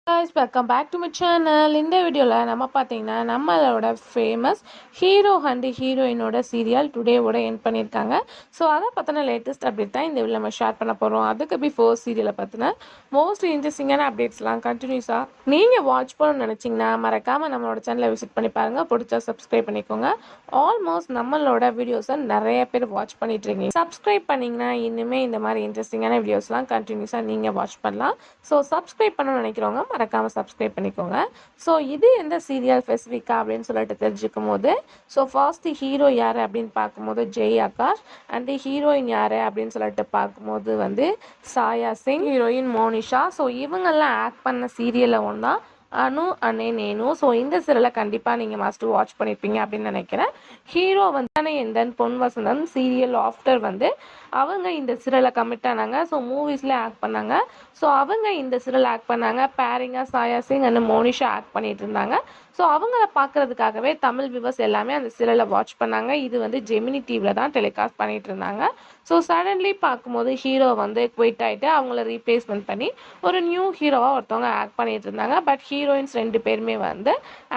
guys, welcome back to my channel. இந்த வீடியோவில் நம்ம பார்த்தீங்கன்னா நம்மளோட ஃபேமஸ் ஹீரோ அண்ட் ஹீரோயினோட சீரியல் டுடேவோட என் பண்ணியிருக்காங்க. ஸோ அதை பற்றின லேட்டஸ்ட் அப்டேட் தான் இந்த வீடியோ நம்ம ஷேர் பண்ண போகிறோம். அதுக்கு பிஃபோர் சீரியலை பற்றின மோஸ்ட் இன்ட்ரெஸ்டிங்கான அப்டேட்ஸ்லாம் கண்டினியூஸாக நீங்கள் வாட்ச் பண்ணணும்னு நினச்சிங்கன்னா மறக்காமல் நம்மளோட சேனலை விசிட் பண்ணி பாருங்கள். பிடிச்சா சப்ஸ்கிரைப் பண்ணிக்கோங்க. ஆல்மோஸ்ட் நம்மளோட வீடியோஸை நிறைய பேர் வாட்ச் பண்ணிட்டு இருக்கீங்க. சப்ஸ்கிரைப் பண்ணிங்கன்னா இன்னுமே இந்த மாதிரி இன்ட்ரெஸ்டிங்கான வீடியோஸ்லாம் கண்டினியூஸாக நீங்கள் வாட்ச் பண்ணலாம். ஸோ சப்ஸ்கிரைப் பண்ணணும்னு நினைக்கிறவங்க மறக்காமல் சப்ஸ்கிரைப் பண்ணிக்கோங்க. ஸோ இது எந்த சீரியல் ஸ்பெசிஃபிக்கா அப்படின்னு சொல்லிட்டு தெரிஞ்சுக்கும் போது ஸோ ஃபர்ஸ்ட் ஹீரோ யார் அப்படின்னு பார்க்கும்போது ஜெய் ஆகாஷ் அண்ட் ஹீரோயின் யார் அப்படின்னு சொல்லிட்டு பார்க்கும்போது வந்து சாயா சிங், ஹீரோயின் மோனிஷா. ஸோ இவங்கெல்லாம் ஆக்ட் பண்ண சீரியலில் ஒன்று தான் அனு அண்ணே நேனு. ஸோ இந்த சீரியலை கண்டிப்பாக நீங்கள் மஸ்ட் வாட்ச் பண்ணியிருப்பீங்க அப்படின்னு நினைக்கிறேன். ஹீரோ வந்து எந்தன் பொன் வசந்தம் சீரியல் ஆஃப்டர் வந்து அவங்க இந்த சீரியலை கமிட் ஆனாங்க. ஸோ மூவிஸில் ஆக்ட் பண்ணாங்க. ஸோ அவங்க இந்த சீரியல் ஆக்ட் பண்ணாங்க. பேரிங்காக சாயா சிங் அண்ட் மோனிஷா ஆக்ட் பண்ணிட்டு இருந்தாங்க. ஸோ அவங்கள பார்க்கறதுக்காகவே தமிழ் வியூவர்ஸ் எல்லாமே அந்த சீரியலை வாட்ச் பண்ணாங்க. இது வந்து ஜெமினி டிவியில் தான் டெலிகாஸ்ட் பண்ணிட்டு இருந்தாங்க. ஸோ சடன்லி பார்க்கும்போது ஹீரோ வந்து குவிட் ஆகிட்டு அவங்கள ரீப்ளேஸ்மெண்ட் பண்ணி ஒரு நியூ ஹீரோவாக ஒருத்தவங்க ஆக்ட் பண்ணிட்டு இருந்தாங்க. பட் ஹீரோயின்ஸ் 2 பேருமே வந்து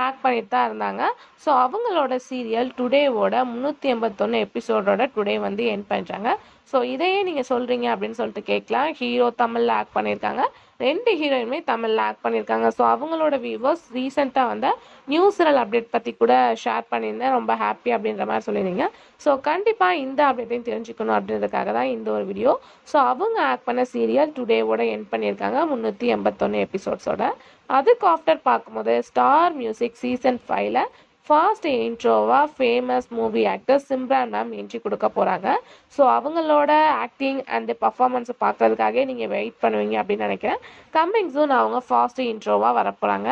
ஆக்ட் பண்ணிட்டு தான் இருந்தாங்க. ஸோ அவங்களோட சீரியல் டுடேவோட 381 எபிசோடோட டுடே வந்து என் பண்ணுறாங்க. ஸோ இதையே நீங்கள் சொல்கிறீங்க அப்படின்னு சொல்லிட்டு கேட்கலாம். ஹீரோ தமிழில் ஆக்ட் பண்ணியிருக்காங்க, 2 ஹீரோயினுமே தமிழில் ஆக்ட் பண்ணியிருக்காங்க. ஸோ அவங்களோட வியூவர்ஸ் ரீசெண்டாக வந்த நியூ சீரியல் அப்டேட் பற்றி கூட ஷேர் பண்ணியிருந்தேன். ரொம்ப ஹாப்பி அப்படின்ற மாதிரி சொல்லியிருந்தீங்க. ஸோ கண்டிப்பாக இந்த அப்டேட்டையும் தெரிஞ்சுக்கணும் அப்படின்றதுக்காக தான் இந்த ஒரு வீடியோ. ஸோ அவங்க ஆக்ட் பண்ண சீரியல் டுடேவோட என் பண்ணியிருக்காங்க 381 எபிசோட்ஸோட. அதுக்கு ஆஃப்டர் பார்க்கும்போது ஸ்டார் மியூசிக் சீசன் 5ல் ஃபர்ஸ்ட் இன்ட்ரோவாக famous movie actor Simran ma'am entry கொடுக்க போகிறாங்க. ஸோ அவங்களோட ஆக்டிங் அண்ட் பர்ஃபார்மன்ஸை பார்க்கறதுக்காக நீங்கள் வெயிட் பண்ணுவீங்க அப்படின்னு நினைக்கிறேன். கம்மிங் சூன் அவங்க ஃபர்ஸ்ட் இன்ட்ரோவாக வரப்போகிறாங்க.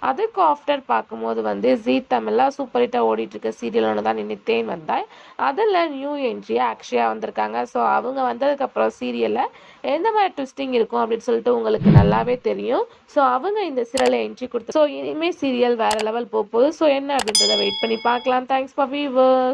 அதுக்கு ஆஃப்டர் பார்க்கும்போது வந்து ஜீ தமிழில் சூப்பர் ஹிட்டாக ஓடிட்டுருக்க சீரியல் ஒன்று தான் நினைத்தேன் வந்தாய். அதில் நியூ என்ட்ரியாக அக்ஷயா வந்திருக்காங்க. ஸோ அவங்க வந்ததுக்கப்புறம் சீரியலில் எந்த மாதிரி ட்விஸ்டிங் இருக்கும் அப்படின்னு சொல்லிட்டு உங்களுக்கு நல்லாவே தெரியும். ஸோ அவங்க இந்த சீரியலை என்ட்ரி கொடுத்து ஸோ இனிமேல் சீரியல் வேறு லெவல் போகுது. ஸோ என்ன அப்படின்றத வெயிட் பண்ணி பார்க்கலாம். Thanks for viewers.